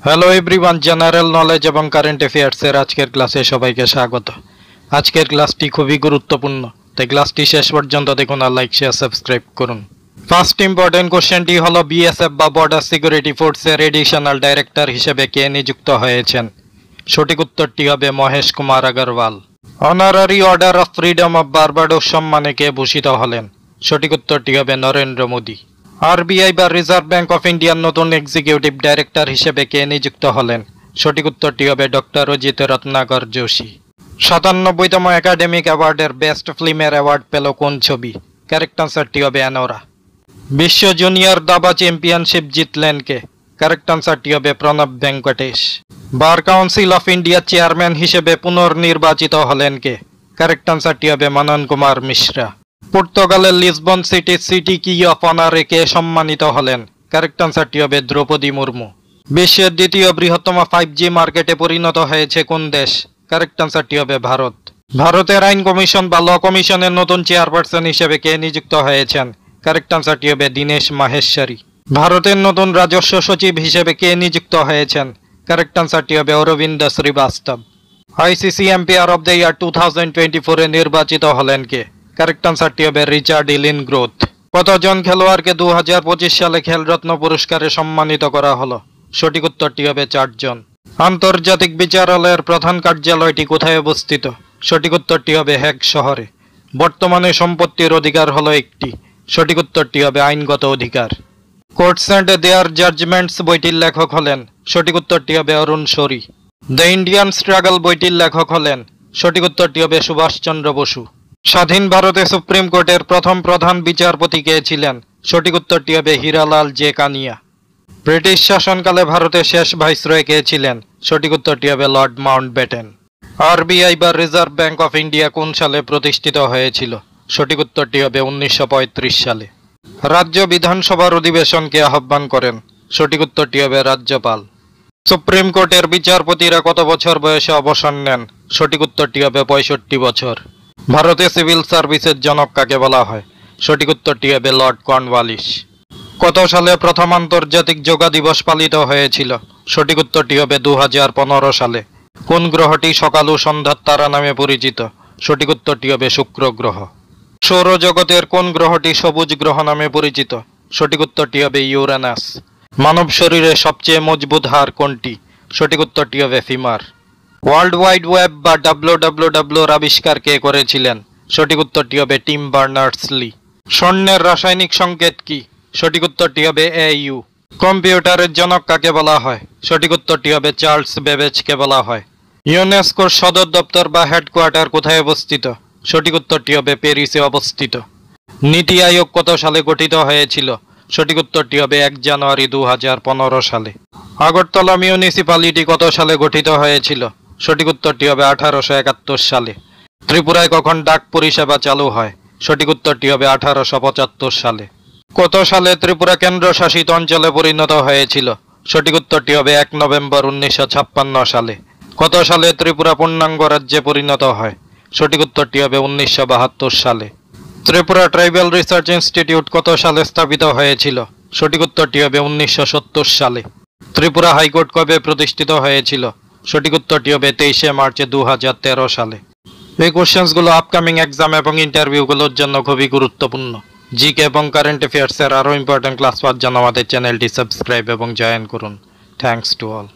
Hello everyone, general knowledge এবং current অ্যাফেয়ার্সের আজকের ক্লাসে সবাইকে স্বাগত। আজকের ক্লাসটি খুবই গুরুত্বপূর্ণ, তাই ক্লাসটি শেষ পর্যন্ত দেখুন আর লাইক শেয়ার সাবস্ক্রাইব করুন। ফার্স্ট ইম্পর্টেন্ট কোশ্চেনটি হলো বিএসএফ বা বর্ডার সিকিউরিটি ফোর্সের এডিশনাল ডাইরেক্টর হিসেবে কে নিযুক্ত হয়েছেন? সঠিক উত্তরটি হবে Mahesh Kumar Agarwal. Honorary order of freedom of Barbados সম্মানে কে ভূষিত হলেন? সঠিক উত্তরটি হবে নরেন্দ্র মোদী। আরবিআই বা রিজার্ভ ব্যাংক অফ ইন্ডিয়ার নতুন এক্সিকিউটিভ ডাইরেক্টর হিসেবে কে নিযুক্ত হলেন? সঠিক উত্তরটি হবে ডক্টর অজিত রত্নাকর যোশী। ৯৭তম একাডেমিক অ্যাওয়ার্ডের বেস্ট ফিল্মের অ্যাওয়ার্ড পেল কোন ছবি? কারেক্ট আনসারটি হবে অ্যানোরা। বিশ্ব জুনিয়র দাবা চ্যাম্পিয়নশিপ জিতলেন কে? কারেক্ট আনসারটি হবে Pranab Venkatesh. Bar council of ইন্ডিয়ার চেয়ারম্যান হিসেবে পুনর্নির্বাচিত হলেন কে? কারেক্ট আনসারটি হবে মনন কুমার মিশ্রা। পর্তুগালের লিসবন সিটি কি অফ অনারে কে সম্মানিত হলেন? কারেক্ট আনসারটি হবে দ্রৌপদী মুর্মু। বিশ্বের দ্বিতীয় বৃহত্তম 5G মার্কেটে পরিণত হয়েছে কোন দেশ? কারেক্ট আনসারটি হবে ভারত। ভারতের আইন কমিশন বা ল কমিশনের নতুন চেয়ারপারসন হিসেবে কে নিযুক্ত হয়েছেন? কারেক্ট আনসারটি হবে দীনেশ মাহেশ্বরী। ভারতের নতুন রাজস্ব সচিব হিসেবে কে নিযুক্ত হয়েছেন? কারেক্ট আনসারটি হবে Arvind Srivastava. ICC umpire of the year 2024-এ নির্বাচিত হলেন কে? কারেক্ট আনসারটি হবে রিচার্ড ইলিনগ্রোথ। কতজন খেলোয়াড়কে 2025 সালে খেলরত্ন পুরস্কারে সম্মানিত করা হলো? সঠিক উত্তরটি হবে 4 জন। আন্তর্জাতিক বিচারালয়ের প্রধান কার্যালয়টি কোথায় অবস্থিত? সঠিক উত্তরটি হবে হেগ শহরে। বর্তমানে সম্পত্তির অধিকার হলো একটি। সঠিক উত্তরটি হবে আইনগত অধিকার। কোর্টস অ্যান্ড দেয়ার জাজমেন্টস বইটির লেখক হলেন? সঠিক উত্তরটি হবে অরুণ শরী। দ্য ইন্ডিয়ান স্ট্রাগল বইটির লেখক হলেন? সঠিক উত্তরটি হবে সুভাষচন্দ্র বসু। স্বাধীন ভারতে সুপ্রিম কোর্টের প্রথম প্রধান বিচারপতি কে ছিলেন? সঠিক উত্তরটি হবে হীরালাল জে কানিয়া। ব্রিটিশ শাসনকালে ভারতের শেষ ভাইসরয় কে ছিলেন? সঠিক উত্তরটি হবে লর্ড মাউন্টব্যাটেন। আরবিআই বা রিজার্ভ ব্যাংক অফ ইন্ডিয়া কোন সালে প্রতিষ্ঠিত হয়েছিল? সঠিক উত্তরটি হবে 1935 সালে। রাজ্য বিধানসভার অধিবেশনকে আহ্বান করেন? সঠিক উত্তরটি হবে রাজ্যপাল। সুপ্রিম কোর্টের বিচারপতিরা কত বছর বয়সে অবসর নেন? সঠিক উত্তরটি হবে 65 বছর। ভারতে সিভিল সার্ভিসের জনক কাকে বলা হয়? সঠিক উত্তরটি হবে লর্ড কর্নওয়ালিস। কত সালে প্রথম আন্তর্জাতিক যোগা দিবস পালিত হয়েছিল? সঠিক উত্তরটি হবে 2015 সালে। কোন গ্রহটি সকাল ও সন্ধ্যার তারা নামে পরিচিত? সঠিক উত্তরটি হবে শুক্র গ্রহ। সৌরজগতের কোন গ্রহটি সবুজ গ্রহ নামে পরিচিত? সঠিক উত্তরটি হবে ইউরেনাস। মানব শরীরে সবচেয়ে মজবুত হাড় কোনটি? সঠিক উত্তরটি হবে ফিমার। ওয়ার্ল্ড ওয়াইড ওয়েব বা WWW আবিষ্কার কে করেছিলেন? সঠিক উত্তরটি হবে টিম বার্নার্স-লি। স্বর্ণের রাসায়নিক সংকেত কি? সঠিক উত্তরটি হবে AU। কম্পিউটারের জনক কাকে বলা হয়? সঠিক উত্তরটি হবে চার্লস বেবেজকে বলা হয়। ইউনেস্কোর সদর দপ্তর বা হেডকোয়ার্টার কোথায় অবস্থিত? সঠিক উত্তরটি হবে প্যারিসে অবস্থিত। নীতি আয়োগ কত সালে গঠিত হয়েছিল? সঠিক উত্তরটি হবে 1 জানুয়ারি 2015 সালে। আগরতলা মিউনিসিপ্যালিটি কত সালে গঠিত হয়েছিল? সঠিক উত্তরটি হবে 1871 সালে। ত্রিপুরায় কখন ডাক পরিষেবা চালু হয়? সঠিক উত্তরটি হবে 1875 সালে। কত সালে ত্রিপুরা কেন্দ্রশাসিত অঞ্চলে পরিণত হয়েছিল? সঠিক উত্তরটি হবে 1 নভেম্বর 1956 সালে। কত সালে ত্রিপুরা পূর্ণাঙ্গ রাজ্যে পরিণত হয়? সঠিক উত্তরটি হবে 1972 সালে। ত্রিপুরা ট্রাইবাল রিসার্চ ইনস্টিটিউট কত সালে স্থাপিত হয়েছিল? সঠিক উত্তরটি হবে 1970 সালে। ত্রিপুরা হাইকোর্ট কবে প্রতিষ্ঠিত হয়েছিল? সঠিক উত্তরটি হবে 23 মার্চ 2013 সালে। এই কোশ্চেন্সগুলো আপকামিং এক্সাম এবং ইন্টারভিউগুলোর জন্য খুবই গুরুত্বপূর্ণ। জিকে এবং কারেন্ট অ্যাফেয়ার্সের আরও ইম্পর্টেন্ট ক্লাস পাওয়ার জন্য আমাদের চ্যানেলটি সাবস্ক্রাইব এবং জয়েন করুন। Thanks to all.